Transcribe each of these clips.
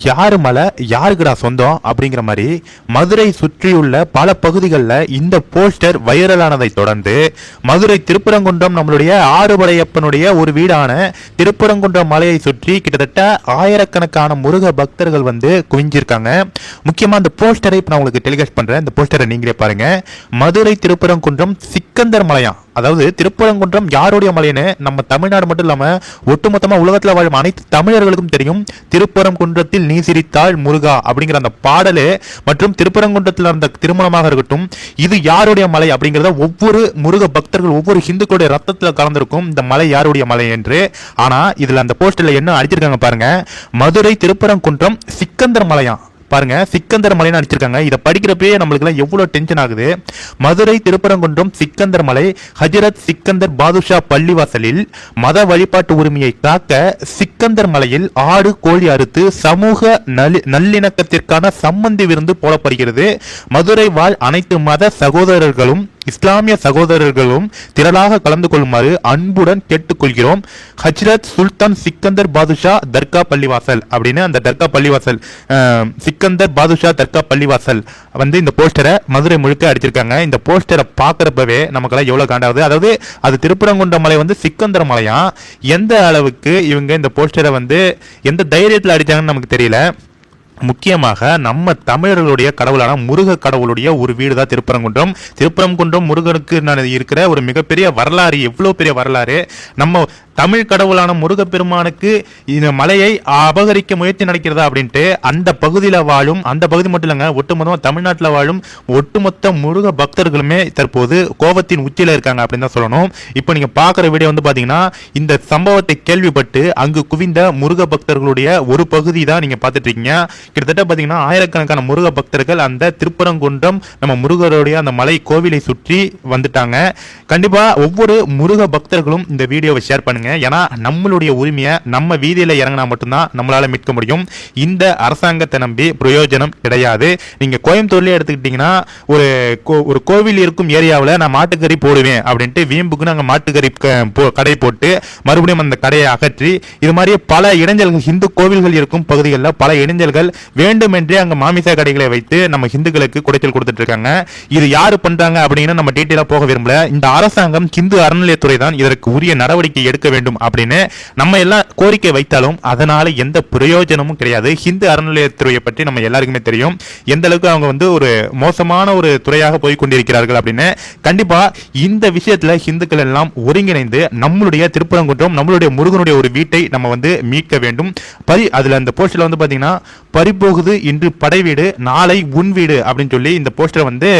யாரு மலை யாருக்குடா சொந்தம் அப்படிங்கிற மாதிரி மதுரை சுற்றியுள்ள பல பகுதிகளில் இந்த போஸ்டர் வைரலானதை தொடர்ந்து மதுரை திருப்பரங்குன்றம் நம்மளுடைய ஆறுபடையப்பனுடைய ஒரு வீடான திருப்பரங்குன்றம் மலையை சுற்றி கிட்டத்தட்ட ஆயிரக்கணக்கான முருக பக்தர்கள் வந்து குவிஞ்சிருக்காங்க. முக்கியமாக அந்த போஸ்டரை இப்போ நான் உங்களுக்கு டெலிகாஸ்ட் பண்ணுறேன். இந்த போஸ்டரை நீங்களே பாருங்க. மதுரை திருப்பரங்குன்றம் சிக்கந்தர் மலையாம். அதாவது திருப்பரங்குன்றம் யாருடைய மலைன்னு நம்ம தமிழ்நாடு மட்டும் இல்லாமல் ஒட்டுமொத்தமாக உலகத்தில் வாழும் அனைத்து தமிழர்களுக்கும் தெரியும். திருப்பரங்குன்றத்தில் நீ சிரித்தாள் முருகா அப்படிங்கிற அந்த பாடலு மற்றும் திருப்பரங்குன்றத்தில் நடந்த திருமணமாக இருக்கட்டும், இது யாருடைய மலை அப்படிங்கிறத ஒவ்வொரு முருக பக்தர்கள் ஒவ்வொரு ஹிந்துக்களுடைய ரத்தத்தில் கலந்திருக்கும் இந்த மலை யாருடைய மலை என்று. ஆனா இதுல அந்த போஸ்டர்ல என்ன அடிச்சிருக்காங்க பாருங்க, மதுரை திருப்பரங்குன்றம் சிக்கந்தர் மலையாம். பாருங்க, சிக்கந்தர் மலைன்னு அடிச்சிருக்காங்க. இதை படிக்கிறப்பே நம்மளுக்கு எவ்வளவு டென்ஷன் ஆகுது. மதுரை திருப்பரங்குன்றம் சிக்கந்தர் மலை ஹஜரத் சிக்கந்தர் பாதுஷா பள்ளிவாசலில் மத வழிபாட்டு உரிமையை காக்க சிக்கந்தர் மலையில் ஆடு கோழி அறுத்து சமூக நல்லிணக்கத்திற்கான சம்மந்தி விருந்து போடப்படுகிறது. மதுரை வாழ் அனைத்து மத சகோதரர்களும் இஸ்லாமிய சகோதரர்களும் திரளாக கலந்து கொள்ளுமாறு அன்புடன் கேட்டுக்கொள்கிறோம். ஹஜ்ரத் சுல்தான் சிக்கந்தர் பாதுஷா தர்கா பள்ளிவாசல் அப்படின்னு அந்த தர்கா பள்ளிவாசல் சிக்கந்தர் பாதுஷா தர்கா பள்ளிவாசல் வந்து இந்த போஸ்டரை மதுரை முழுக்க அடிச்சிருக்காங்க. இந்த போஸ்டரை பார்க்கறப்பவே நமக்கெல்லாம் எவ்வளவு காண்டாவது. அதாவது அது திருப்பரங்குன்றம் மலை வந்து சிக்கந்தர் மலையா. எந்த அளவுக்கு இவங்க இந்த போஸ்டரை வந்து எந்த தைரியத்தில் அடிச்சாங்கன்னு நமக்கு தெரியல. முக்கியமாக நம்ம தமிழர்களுடைய கடவுளான முருக கடவுளுடைய ஒரு வீடு தான் திருப்பரங்குன்றம். திருப்பரங்குன்றம் முருகனுக்கு இருக்கிற ஒரு மிகப்பெரிய வரலாறு, எவ்வளவு பெரிய வரலாறு. நம்ம தமிழ் கடவுளான முருகப்பெருமானுக்கு இந்த மலையை அபகரிக்க முயற்சி நடக்கிறதா அப்படின்ட்டு அந்த பகுதியில் வாழும், அந்த பகுதி மட்டும் இல்லைங்க, ஒட்டுமொத்தமாக தமிழ்நாட்டில் வாழும் ஒட்டுமொத்த முருக பக்தர்களுமே தற்போது கோபத்தின் உச்சியில் இருக்காங்க அப்படின்னு தான் சொல்லணும். இப்போ நீங்கள் பார்க்குற வீடியோ வந்து பார்த்தீங்கன்னா இந்த சம்பவத்தை கேள்விப்பட்டு அங்கு குவிந்த முருக பக்தர்களுடைய ஒரு பகுதி தான் நீங்கள் பார்த்துட்டு இருக்கீங்க. கிட்டத்தட்ட பார்த்தீங்கன்னா ஆயிரக்கணக்கான முருக பக்தர்கள் அந்த திருப்பரங்குன்றம் நம்ம முருகருடைய அந்த மலை கோவிலை சுற்றி வந்துட்டாங்க. கண்டிப்பாக ஒவ்வொரு முருக பக்தர்களும் இந்த வீடியோவை ஷேர் பண்ணுங்க. ஏன்னா நம்மளுடைய உரிமையை நம்ம வீதியில இறங்கினா மட்டும்தான் நம்மளால மீட்க முடியும். இந்த அரசாங்கத்தை நம்பி பிரயோஜனம் கிடையாது. நீங்க கோயம்புத்தூர்லயே எடுத்துக்கிட்டீங்கன்னா ஒரு கோவில் இருக்கும் ஏரியாவில் நான் மாட்டுக்கறி போடுவேன் அப்படின்ட்டு வீம்புக்கு நாங்கள் மாட்டுக்கறி கடை போட்டு மறுபடியும் அந்த கடையை அகற்றி இது மாதிரியே பல இடைஞ்சல்கள் இந்து கோவில்கள் இருக்கும் பகுதிகளில் பல இடைஞ்சல்கள் வேண்டுமென்றே அங்க மாமிச கடைகளை வைத்து நம்ம இந்துக்களுக்கு குடைச்சல் கொடுத்துட்டு இருக்காங்க. இது யாரு பண்றாங்க அப்படின்னு நம்ம டீட்டெயிலா போக விரும்பல. இந்த அரசாங்கம் இந்து அறநிலையத்துறை தான் இதற்கு உரிய நடவடிக்கை எடுக்க வேண்டும் அப்படின்னு நம்ம எல்லாம் கோரிக்கை வைத்தாலும் அதனால எந்த பிரயோஜனமும் கிடையாது. ஹிந்து அறநிலையத்துறையை பற்றி நம்ம எல்லாருக்குமே தெரியும் எந்த அளவுக்கு அவங்க வந்து ஒரு மோசமான ஒரு துறையாக போய் கொண்டிருக்கிறார்கள் அப்படின்னு. கண்டிப்பா இந்த விஷயத்துல ஹிந்துக்கள் எல்லாம் ஒருங்கிணைந்து நம்மளுடைய திருப்பரங்குன்றம் நம்மளுடைய முருகனுடைய ஒரு வீட்டை நம்ம வந்து மீட்க வேண்டும். அதுல அந்த போஸ்டர்ல வந்து பாத்தீங்கன்னா பறிபோகுது இன்று படை வீடு நாளை உன் வீடு அப்படின்னு சொல்லி இந்த போஸ்டர் வந்து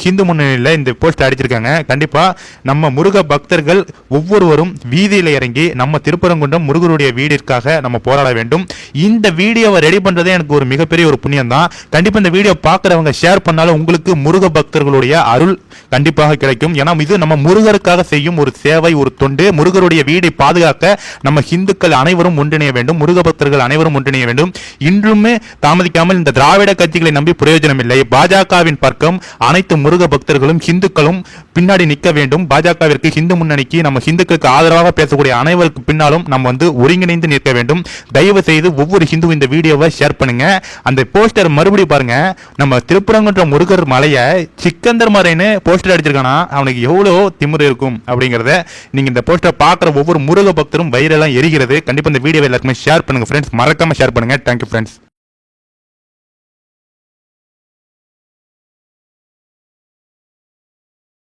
ஹிந்து முன்னணியில் இந்த போஸ்டர் அடிச்சிருக்காங்க. கண்டிப்பா நம்ம முருக பக்தர்கள் ஒவ்வொருவரும் வீதியில் இறங்கி நம்ம திருப்பரங்குன்றம் முருகருடைய வீடிற்காக நம்ம போராட வேண்டும். இந்த வீடியோவை ரெடி பண்றதே எனக்கு ஒரு மிகப்பெரிய ஒரு புண்ணியம் தான். கண்டிப்பா இந்த வீடியோ பார்க்கறவங்க ஷேர் பண்ணாலும் உங்களுக்கு முருக பக்தர்களுடைய அருள் கண்டிப்பாக கிடைக்கும். ஏன்னா இது நம்ம முருகருக்காக செய்யும் ஒரு சேவை, ஒரு தொண்டு. முருகருடைய வீடை பாதுகாக்க நம்ம இந்துக்கள் அனைவரும் ஒன்றிணைய வேண்டும், முருக பக்தர்கள் அனைவரும் ஒன்றிணைய வேண்டும். இன்றுமே தாமதிக்காமல் இந்த திராவிட கட்சிகளை நம்பி பிரயோஜனம் இல்லை. பாஜகவின் பக்கம் அனைத்து முருக பக்தர்களும் இந்துக்களும் பின்னாடி நிற்க வேண்டும். பாஜகவிற்கு இந்து முன்னணிக்கு நம்ம இந்துக்களுக்கு ஆதரவாக பேசக்கூடிய அனைவருக்கு பின்னாலும் நம்ம வந்து ஒருங்கிணைந்து நிற்க வேண்டும். தயவு செய்து ஒவ்வொரு ஹிந்து இந்த வீடியோவை ஷேர் பண்ணுங்க. அந்த போஸ்டர் மறுபடியும் பாருங்க. நம்ம திருப்பரங்குன்றம் முருகர் மலையை சிக்கந்தர் மலைன்னு போஸ்டர் அடிச்சிருக்கானா அவனுக்கு எவ்வளவு திமிரு இருக்கும் அப்படிங்கறத நீங்க இந்த போஸ்டர் பார்க்குற ஒவ்வொரு முருக பக்தரும் வயிறெல்லாம் எரிகிறது. கண்டிப்பா இந்த வீடியோவை எல்லாருக்குமே ஷேர் பண்ணுங்க ஃப்ரெண்ட்ஸ், மறக்காம ஷேர் பண்ணுங்க. Thank you friends.